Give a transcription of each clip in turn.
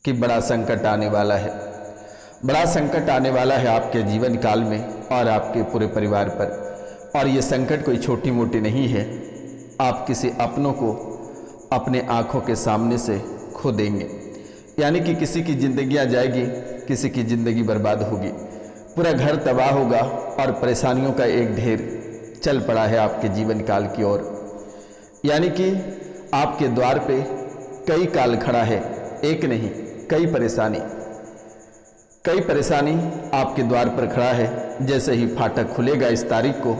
कि बड़ा संकट आने वाला है। बड़ा संकट आने वाला है आपके जीवन काल में और आपके पूरे परिवार पर। और ये संकट कोई छोटी मोटी नहीं है। आप किसी अपनों को अपने आँखों के सामने से खो देंगे, यानी कि किसी की ज़िंदगियाँ जाएगी, किसी की ज़िंदगी बर्बाद होगी, पूरा घर तबाह होगा और परेशानियों का एक ढेर चल पड़ा है आपके जीवन काल की ओर। यानी कि आपके द्वार पे कई काल खड़ा है, एक नहीं कई परेशानी आपके द्वार पर खड़ा है। जैसे ही फाटक खुलेगा इस तारीख को,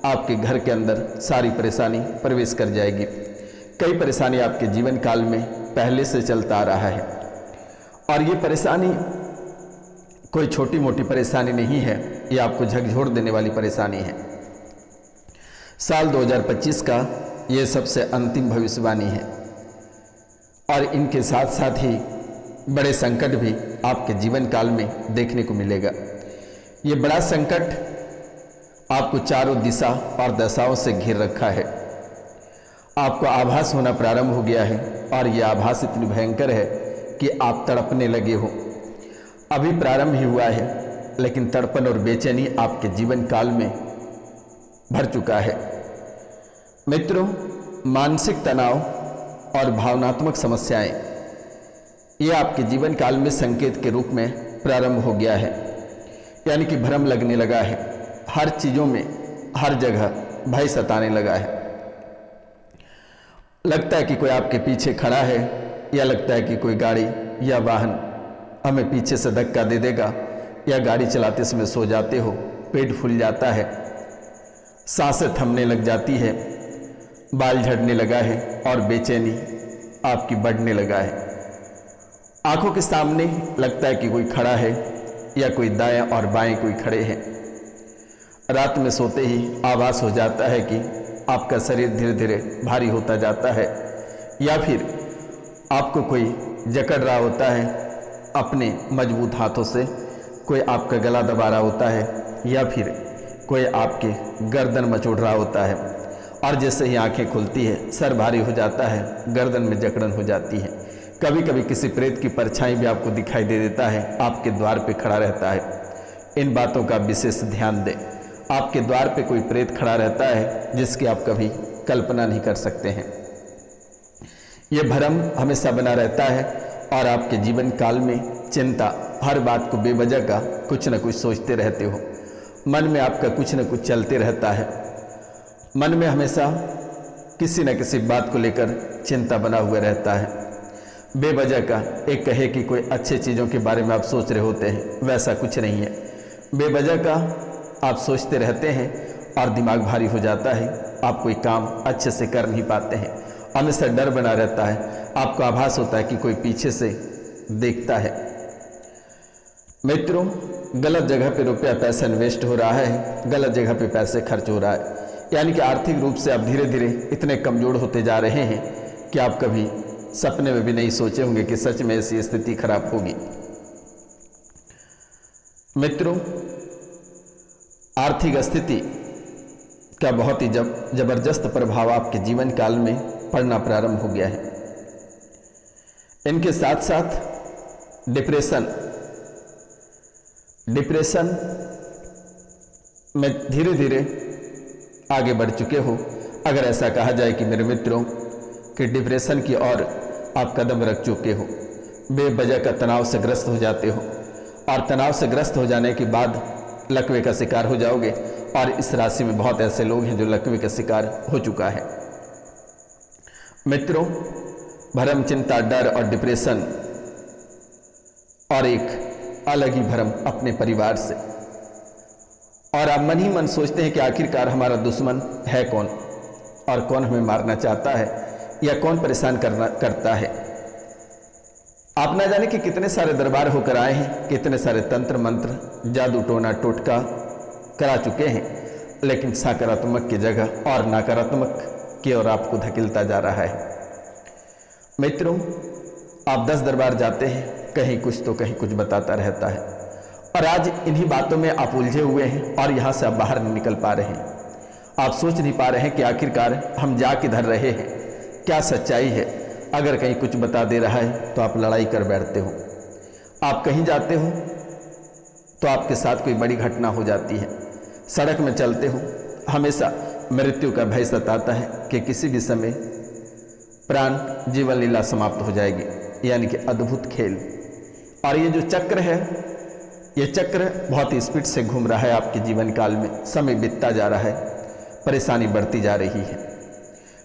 आपके घर के अंदर सारी परेशानी प्रवेश कर जाएगी। कई परेशानी आपके जीवन काल में पहले से चलता आ रहा है और ये परेशानी कोई छोटी मोटी परेशानी नहीं है, ये आपको झकझोर देने वाली परेशानी है। साल 2025 का ये सबसे अंतिम भविष्यवाणी है और इनके साथ साथ ही बड़े संकट भी आपके जीवन काल में देखने को मिलेगा। ये बड़ा संकट आपको चारों दिशा और दशाओं से घेर रखा है। आपको आभास होना प्रारंभ हो गया है और ये आभास इतनी भयंकर है कि आप तड़पने लगे हो। अभी प्रारंभ ही हुआ है, लेकिन तड़पन और बेचैनी आपके जीवन काल में भर चुका है। मित्रों, मानसिक तनाव और भावनात्मक समस्याएं ये आपके जीवन काल में संकेत के रूप में प्रारंभ हो गया है। यानी कि भ्रम लगने लगा है, हर चीज़ों में हर जगह भय सताने लगा है। लगता है कि कोई आपके पीछे खड़ा है, या लगता है कि कोई गाड़ी या वाहन हमें पीछे से धक्का दे देगा, या गाड़ी चलाते समय सो जाते हो, पेट फूल जाता है, सांसें थमने लग जाती है, बाल झड़ने लगा है और बेचैनी आपकी बढ़ने लगा है। आंखों के सामने लगता है कि कोई खड़ा है या कोई दाएं और बाएं कोई खड़े हैं। रात में सोते ही आभास हो जाता है कि आपका शरीर धीरे धीरे भारी होता जाता है, या फिर आपको कोई जकड़ रहा होता है अपने मजबूत हाथों से, कोई आपका गला दबा रहा होता है, या फिर कोई आपके गर्दन मचोड़ रहा होता है। और जैसे ही आंखें खुलती है सर भारी हो जाता है, गर्दन में जकड़न हो जाती है। कभी कभी किसी प्रेत की परछाई भी आपको दिखाई दे देता है, आपके द्वार पे खड़ा रहता है। इन बातों का विशेष ध्यान दें। आपके द्वार पे कोई प्रेत खड़ा रहता है जिसकी आप कभी कल्पना नहीं कर सकते हैं। ये भ्रम हमेशा बना रहता है और आपके जीवन काल में चिंता, हर बात को बेवजह का कुछ न कुछ सोचते रहते हो। मन में आपका कुछ न कुछ चलते रहता है। मन में हमेशा किसी न किसी बात को लेकर चिंता बना हुआ रहता है। बेवजह का एक कहे कि कोई अच्छे चीज़ों के बारे में आप सोच रहे होते हैं, वैसा कुछ नहीं है। बेवजह का आप सोचते रहते हैं और दिमाग भारी हो जाता है, आप कोई काम अच्छे से कर नहीं पाते हैं। हमेशा डर बना रहता है, आपको आभास होता है कि कोई पीछे से देखता है। मित्रों, गलत जगह पे रुपया पैसा इन्वेस्ट हो रहा है, गलत जगह पे पैसे खर्च हो रहा है। यानी कि आर्थिक रूप से आप धीरे धीरे इतने कमज़ोर होते जा रहे हैं कि आप कभी सपने में भी नहीं सोचे होंगे कि सच में ऐसी स्थिति खराब होगी। मित्रों, आर्थिक स्थिति का बहुत ही जबरदस्त प्रभाव आपके जीवन काल में पड़ना प्रारंभ हो गया है। इनके साथ साथ डिप्रेशन में धीरे धीरे आगे बढ़ चुके हो। अगर ऐसा कहा जाए कि मेरे मित्रों कि डिप्रेशन की ओर आप कदम रख चुके हो, बेवजह का तनाव से ग्रस्त हो जाते हो और तनाव से ग्रस्त हो जाने के बाद लकवे का शिकार हो जाओगे। और इस राशि में बहुत ऐसे लोग हैं जो लकवे का शिकार हो चुका है। मित्रों, भ्रम, चिंता, डर और डिप्रेशन और एक अलग ही भ्रम अपने परिवार से, और आप मन ही मन सोचते हैं कि आखिरकार हमारा दुश्मन है कौन और कौन हमें मारना चाहता है या कौन परेशान करता है। आप ना जाने कि कितने सारे दरबार होकर आए हैं, कितने सारे तंत्र मंत्र, जादू, टोना, टोटका करा चुके हैं, लेकिन सकारात्मक की जगह और नकारात्मक की ओर आपको धकेलता जा रहा है। मित्रों, आप 10 दरबार जाते हैं, कहीं कुछ तो कहीं कुछ बताता रहता है, और आज इन्हीं बातों में आप उलझे हुए हैं और यहाँ से आप बाहर नहीं निकल पा रहे हैं। आप सोच नहीं पा रहे हैं कि आखिरकार हम जा किधर रहे हैं, क्या सच्चाई है। अगर कहीं कुछ बता दे रहा है तो आप लड़ाई कर बैठते हो। आप कहीं जाते हो तो आपके साथ कोई बड़ी घटना हो जाती है। सड़क में चलते हो, हमेशा मृत्यु का भय सताता है कि किसी भी समय प्राण जीवन लीला समाप्त हो जाएगी, यानी कि अद्भुत खेल। और ये जो चक्र है, ये चक्र बहुत ही स्पीड से घूम रहा है आपके जीवन काल में। समय बीतता जा रहा है, परेशानी बढ़ती जा रही है,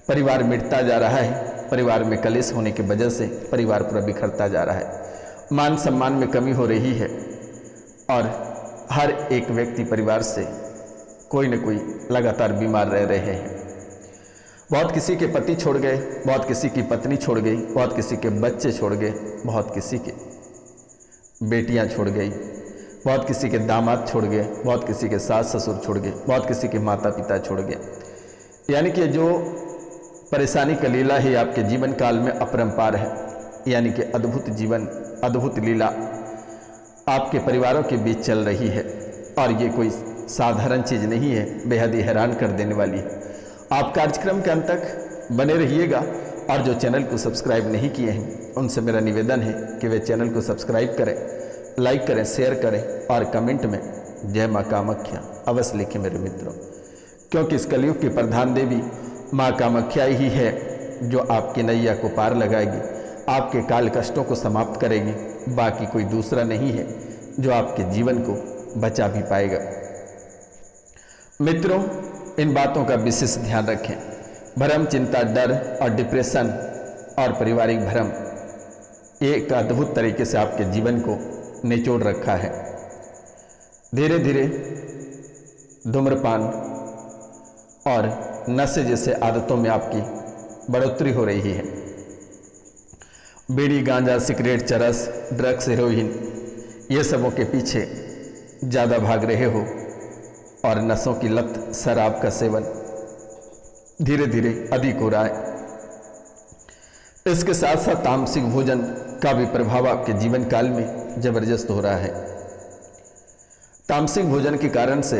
परिवार मिटता जा रहा है, परिवार में कलेश होने की वजह से परिवार पूरा बिखरता जा रहा है, मान सम्मान में कमी हो रही है और हर एक व्यक्ति परिवार से कोई न कोई लगातार बीमार रह रहे हैं। बहुत किसी के पति छोड़ गए, बहुत किसी की पत्नी छोड़ गई, बहुत किसी के बच्चे छोड़ गए, बहुत किसी के बेटियां छोड़ गई, बहुत किसी के दामाद छोड़ गए, बहुत किसी के सास ससुर छोड़ गए, बहुत किसी के माता पिता छोड़ गए। यानी कि जो परेशानी का लीला है आपके जीवन काल में अपरंपार है, यानी कि अद्भुत जीवन, अद्भुत लीला आपके परिवारों के बीच चल रही है। और ये कोई साधारण चीज़ नहीं है, बेहद ही हैरान कर देने वाली है। आप कार्यक्रम के अंत तक बने रहिएगा और जो चैनल को सब्सक्राइब नहीं किए हैं उनसे मेरा निवेदन है कि वे चैनल को सब्सक्राइब करें, लाइक करें, शेयर करें और कमेंट में जय माँ कामाख्या अवश्य लिखें मेरे मित्रों, क्योंकि इस कलयुग की प्रधान देवी माँ कामाख्या ही है जो आपकी नैया को पार लगाएगी, आपके काल कष्टों को समाप्त करेगी। बाकी कोई दूसरा नहीं है जो आपके जीवन को बचा भी पाएगा। मित्रों, इन बातों का विशेष ध्यान रखें। भ्रम, चिंता, डर और डिप्रेशन और पारिवारिक भ्रम एक अद्भुत तरीके से आपके जीवन को निचोड़ रखा है। धीरे धीरे धूम्रपान और नशे जैसे आदतों में आपकी बढ़ोतरी हो रही है। बीड़ी, गांजा, सिगरेट, चरस, ड्रग्स, हेरोइन, ये सबों के पीछे ज़्यादा भाग रहे हो और नशों की लत, शराब का सेवन धीरे धीरे अधिक हो रहा है। इसके साथ साथ तामसिक भोजन का भी प्रभाव आपके जीवन काल में जबरदस्त हो रहा है। तामसिक भोजन के कारण से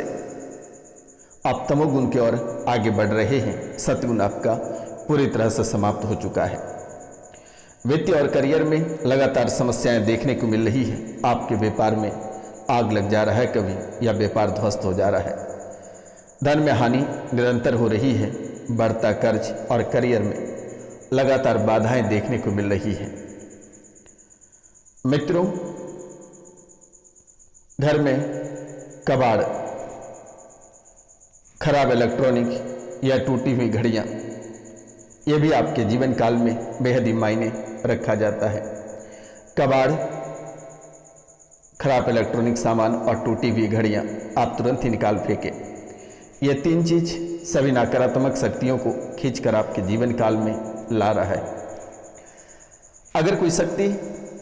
आप तमोगुण की ओर आगे बढ़ रहे हैं, सतगुण आपका पूरी तरह से समाप्त हो चुका है। वित्तीय और करियर में लगातार समस्याएं देखने को मिल रही है। आपके व्यापार में आग लग जा रहा है कभी, या व्यापार ध्वस्त हो जा रहा है। धन में हानि निरंतर हो रही है, बढ़ता कर्ज और करियर में लगातार बाधाएं देखने को मिल रही है। मित्रों, घर में कबाड़, खराब इलेक्ट्रॉनिक या टूटी हुई घड़ियां, ये भी आपके जीवन काल में बेहद ही मायने रखा जाता है। कबाड़, खराब इलेक्ट्रॉनिक सामान और टूटी हुई घड़ियां आप तुरंत ही निकाल फेंकें। ये तीन चीज सभी नकारात्मक शक्तियों को खींचकर आपके जीवन काल में ला रहा है। अगर कोई शक्ति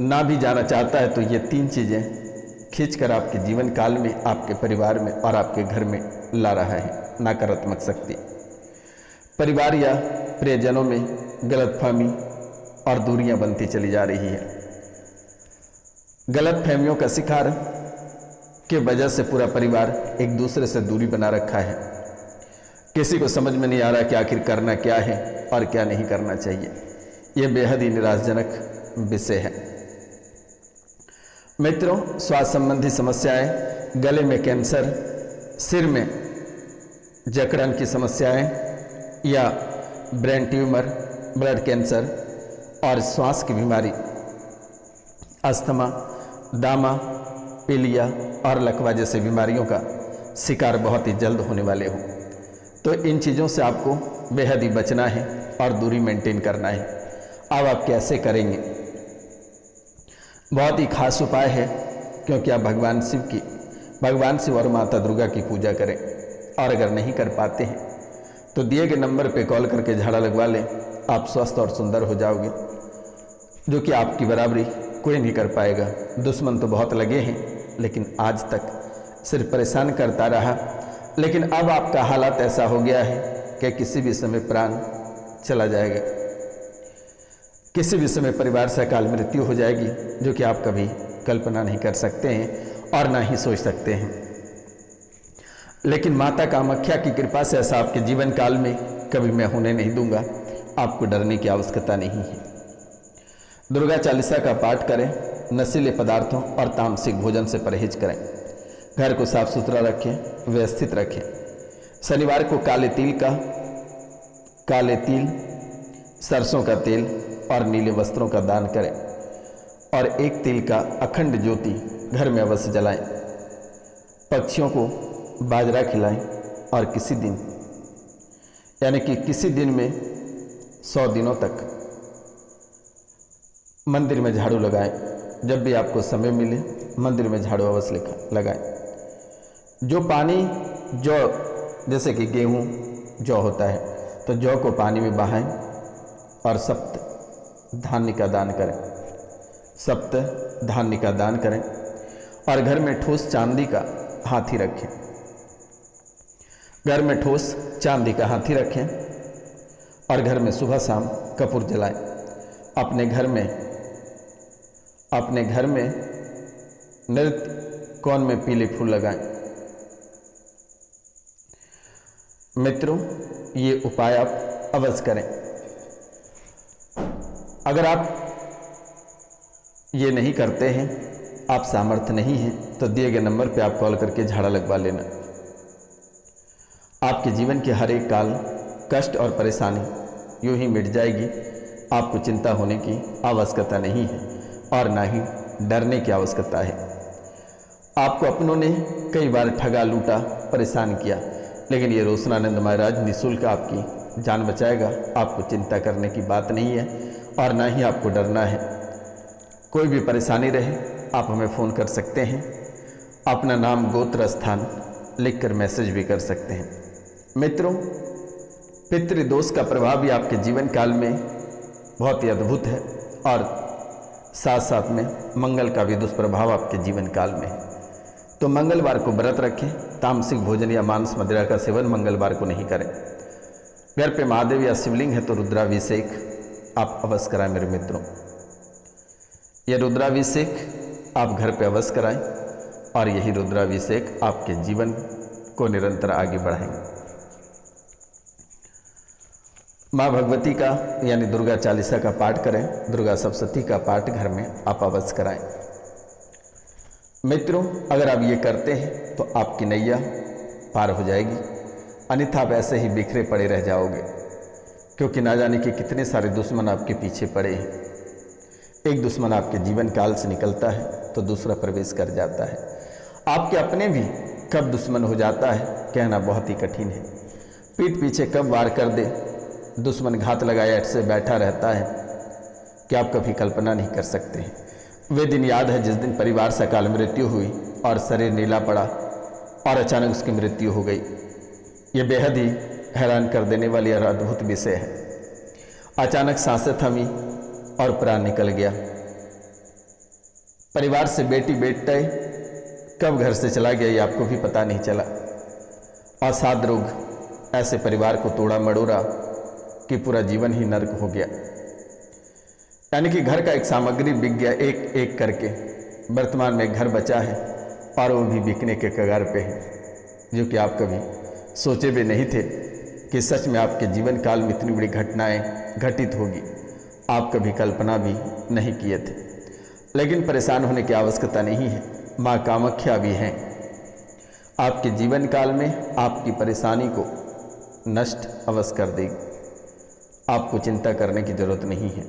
ना भी जाना चाहता है तो ये तीन चीजें खींचकर आपके जीवन काल में, आपके परिवार में और आपके घर में ला रहा है नकारात्मक शक्ति। परिवार या प्रियजनों में गलतफहमी और दूरियां बनती चली जा रही है। गलतफहमियों का शिकार के वजह से पूरा परिवार एक दूसरे से दूरी बना रखा है। किसी को समझ में नहीं आ रहा कि आखिर करना क्या है और क्या नहीं करना चाहिए। यह बेहद ही निराशाजनक विषय है। मित्रों, स्वास्थ्य संबंधी समस्याएं, गले में कैंसर, सिर में जकड़न की समस्याएं या ब्रेन ट्यूमर, ब्लड कैंसर और श्वास की बीमारी, अस्थमा, दामा, पीलिया और लकवा जैसे बीमारियों का शिकार बहुत ही जल्द होने वाले हो। तो इन चीज़ों से आपको बेहद ही बचना है और दूरी मेंटेन करना है। अब आप कैसे करेंगे? बहुत ही खास उपाय है, क्योंकि आप भगवान शिव और माता दुर्गा की पूजा करें। और अगर नहीं कर पाते हैं तो दिए गए नंबर पे कॉल करके झाड़ा लगवा लें। आप स्वस्थ और सुंदर हो जाओगे, जो कि आपकी बराबरी कोई नहीं कर पाएगा। दुश्मन तो बहुत लगे हैं, लेकिन आज तक सिर्फ परेशान करता रहा। लेकिन अब आपका हालात ऐसा हो गया है कि किसी भी समय प्राण चला जाएगा, किसी भी समय परिवार से अकाल मृत्यु हो जाएगी, जो कि आप कभी कल्पना नहीं कर सकते हैं और ना ही सोच सकते हैं। लेकिन माता कामाख्या की कृपा से ऐसा आपके जीवन काल में कभी मैं होने नहीं दूंगा। आपको डरने की आवश्यकता नहीं है। दुर्गा चालीसा का पाठ करें, नशीले पदार्थों और तामसिक भोजन से परहेज करें, घर को साफ सुथरा रखें, व्यवस्थित रखें। शनिवार को काले तिल, सरसों का तेल और नीले वस्त्रों का दान करें और एक तिल का अखंड ज्योति घर में अवश्य जलाएं। पक्षियों को बाजरा खिलाएं और किसी दिन यानी कि किसी दिन में 100 दिनों तक मंदिर में झाड़ू लगाएं। जब भी आपको समय मिले मंदिर में झाड़ू अवश्य लगाएं। जो पानी जौ, जैसे कि गेहूँ जौ होता है, तो जौ को पानी में बहाएं और सप्त धान्य का दान करें और घर में ठोस चांदी का हाथी रखें। और घर में सुबह शाम कपूर जलाएं। अपने घर में नृत्य कोण में पीले फूल लगाएं। मित्रों, ये उपाय आप अवश्य करें। अगर आप ये नहीं करते हैं, आप सामर्थ्य नहीं हैं, तो दिए गए नंबर पे आप कॉल करके झाड़ा लगवा लेना। आपके जीवन के हर एक काल, कष्ट और परेशानी यूं ही मिट जाएगी। आपको चिंता होने की आवश्यकता नहीं है और ना ही डरने की आवश्यकता है। आपको अपनों ने कई बार ठगा, लूटा, परेशान किया, लेकिन ये रोशनानंद महाराज निःशुल्क आपकी जान बचाएगा। आपको चिंता करने की बात नहीं है और ना ही आपको डरना है। कोई भी परेशानी रहे, आप हमें फ़ोन कर सकते हैं। अपना नाम, गोत्र, स्थान लिखकर मैसेज भी कर सकते हैं। मित्रों, पितृदोष का प्रभाव भी आपके जीवन काल में बहुत ही अद्भुत है और साथ साथ में मंगल का भी दुष्प्रभाव आपके जीवन काल में है। तो मंगलवार को व्रत रखें। तामसिक भोजन या मांस मदिरा का सेवन मंगलवार को नहीं करें। घर पे महादेव या शिवलिंग है तो रुद्राभिषेक आप अवश्य कराएं। मेरे मित्रों, यह रुद्राभिषेक आप घर पे अवश्य कराएं और यही रुद्राभिषेक आपके जीवन को निरंतर आगे बढ़ाएंगे। माँ भगवती का यानी दुर्गा चालीसा का पाठ करें। दुर्गा सप्तशती का पाठ घर में आप अवश्य कराएं। मित्रों, अगर आप ये करते हैं तो आपकी नैया पार हो जाएगी, अन्यथा आप ऐसे ही बिखरे पड़े रह जाओगे, क्योंकि ना जाने के कितने सारे दुश्मन आपके पीछे पड़े हैं। एक दुश्मन आपके जीवन काल से निकलता है तो दूसरा प्रवेश कर जाता है। आपके अपने भी कब दुश्मन हो जाता है कहना बहुत ही कठिन है। पीठ पीछे कब वार कर दे दुश्मन घात लगाए ऐसे बैठा रहता है कि आप कभी कल्पना नहीं कर सकते हैं। वे दिन याद है जिस दिन परिवार से अकाल मृत्यु हुई और शरीर नीला पड़ा और अचानक उसकी मृत्यु हो गई। ये बेहद ही हैरान कर देने वाली और अद्भुत विषय है। अचानक सांसें थमी और प्राण निकल गया। परिवार से बेटा कब घर से चला गया ये आपको भी पता नहीं चला। असाध रोग ऐसे परिवार को तोड़ा मड़ोड़ा कि पूरा जीवन ही नर्क हो गया। यानी कि घर का एक सामग्री बिक गया एक एक करके। वर्तमान में घर बचा है और वो भी बिकने के कगार पे है, जो कि आप कभी सोचे भी नहीं थे कि सच में आपके जीवन काल में इतनी बड़ी घटनाएं घटित होगी। आप कभी कल्पना भी नहीं किए थे। लेकिन परेशान होने की आवश्यकता नहीं है। माँ कामाख्या भी हैं। आपके जीवन काल में आपकी परेशानी को नष्ट अवश्य कर देगी। आपको चिंता करने की जरूरत नहीं है।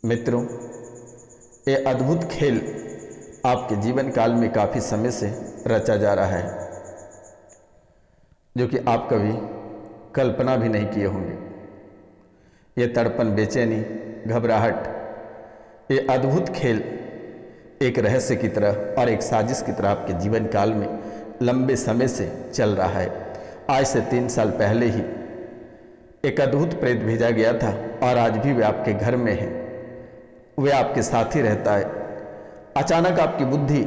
मित्रों, ये अद्भुत खेल आपके जीवन काल में काफ़ी समय से रचा जा रहा है, जो कि आप कभी कल्पना भी नहीं किए होंगे। ये तड़पन, बेचैनी, घबराहट, ये अद्भुत खेल एक रहस्य की तरह और एक साजिश की तरह आपके जीवन काल में लंबे समय से चल रहा है। आज से 3 साल पहले ही एक अद्भुत प्रेत भेजा गया था और आज भी वे आपके घर में है। वे आपके साथ ही रहता है। अचानक आपकी बुद्धि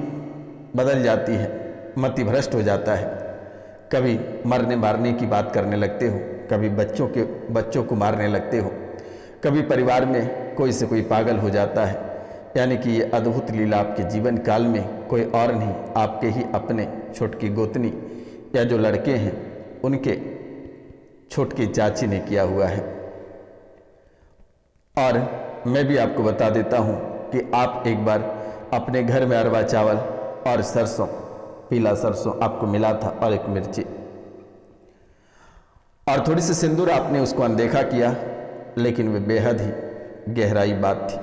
बदल जाती है, मति भ्रष्ट हो जाता है। कभी मरने मारने की बात करने लगते हो, कभी बच्चों को मारने लगते हो, कभी परिवार में कोई से कोई पागल हो जाता है। यानी कि ये अद्भुत लीला आपके जीवन काल में कोई और नहीं, आपके ही अपने छोटकी गोतनी या जो लड़के हैं उनके छोटकी चाची ने किया हुआ है। और मैं भी आपको बता देता हूँ कि आप एक बार अपने घर में अरवा चावल और सरसों, पीला सरसों आपको मिला था और एक मिर्ची और थोड़ी सी सिंदूर, आपने उसको अनदेखा किया, लेकिन वे बेहद ही गहराई बात थी।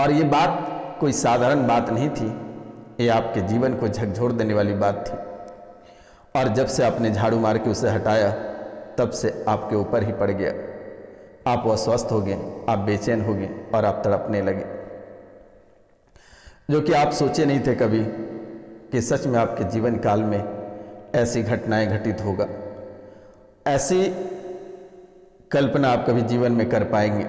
और ये बात कोई साधारण बात नहीं थी, ये आपके जीवन को झकझोर देने वाली बात थी। और जब से आपने झाड़ू मार के उसे हटाया, तब से आपके ऊपर ही पड़ गया। आप अस्वस्थ हो गए, आप बेचैन हो गए और आप तड़पने लगे, जो कि आप सोचे नहीं थे कभी कि सच में आपके जीवन काल में ऐसी घटनाएं घटित होगा, ऐसी कल्पना आप कभी जीवन में कर पाएंगे,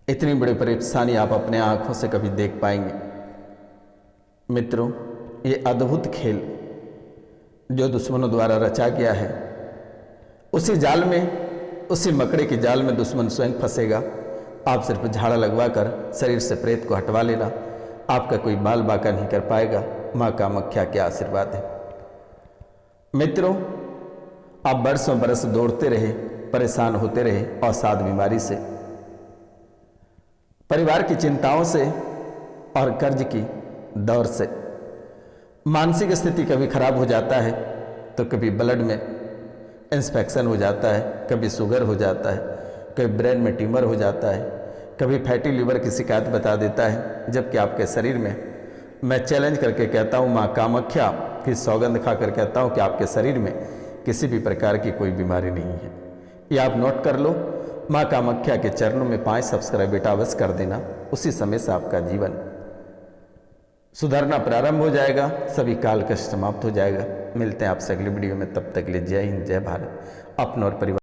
इतनी बड़ी परेशानी आप अपने आंखों से कभी देख पाएंगे। मित्रों, ये अद्भुत खेल जो दुश्मनों द्वारा रचा गया है, उसी जाल में, उसी मकड़े के जाल में दुश्मन स्वयं फंसेगा। आप सिर्फ झाड़ा लगवा कर शरीर से प्रेत को हटवा लेना, आपका कोई बाल बाका नहीं कर पाएगा। माँ कामाख्या के आशीर्वाद है। मित्रों, आप बरसों बरस दौड़ते रहे, परेशान होते रहे अवसाद बीमारी से, परिवार की चिंताओं से और कर्ज की दौर से। मानसिक स्थिति कभी खराब हो जाता है तो कभी ब्लड में इंस्पेक्शन हो जाता है, कभी शुगर हो जाता है, कभी ब्रेन में ट्यूमर हो जाता है, कभी फैटी लीवर की शिकायत बता देता है। जबकि आपके शरीर में, मैं चैलेंज करके कहता हूँ, माँ कामाख्या की सौगंध खाकर कहता हूँ कि आपके शरीर में किसी भी प्रकार की कोई बीमारी नहीं है। ये आप नोट कर लो। माँ कामाख्या के चरणों में 5 सब्सक्राइब बेटा अवश्य कर देना, उसी समय से आपका जीवन सुधरना प्रारंभ हो जाएगा, सभी काल कष्ट समाप्त हो जाएगा। मिलते हैं आपसे अगली वीडियो में, तब तक के लिए जय हिंद, जय भारत। अपना और परिवार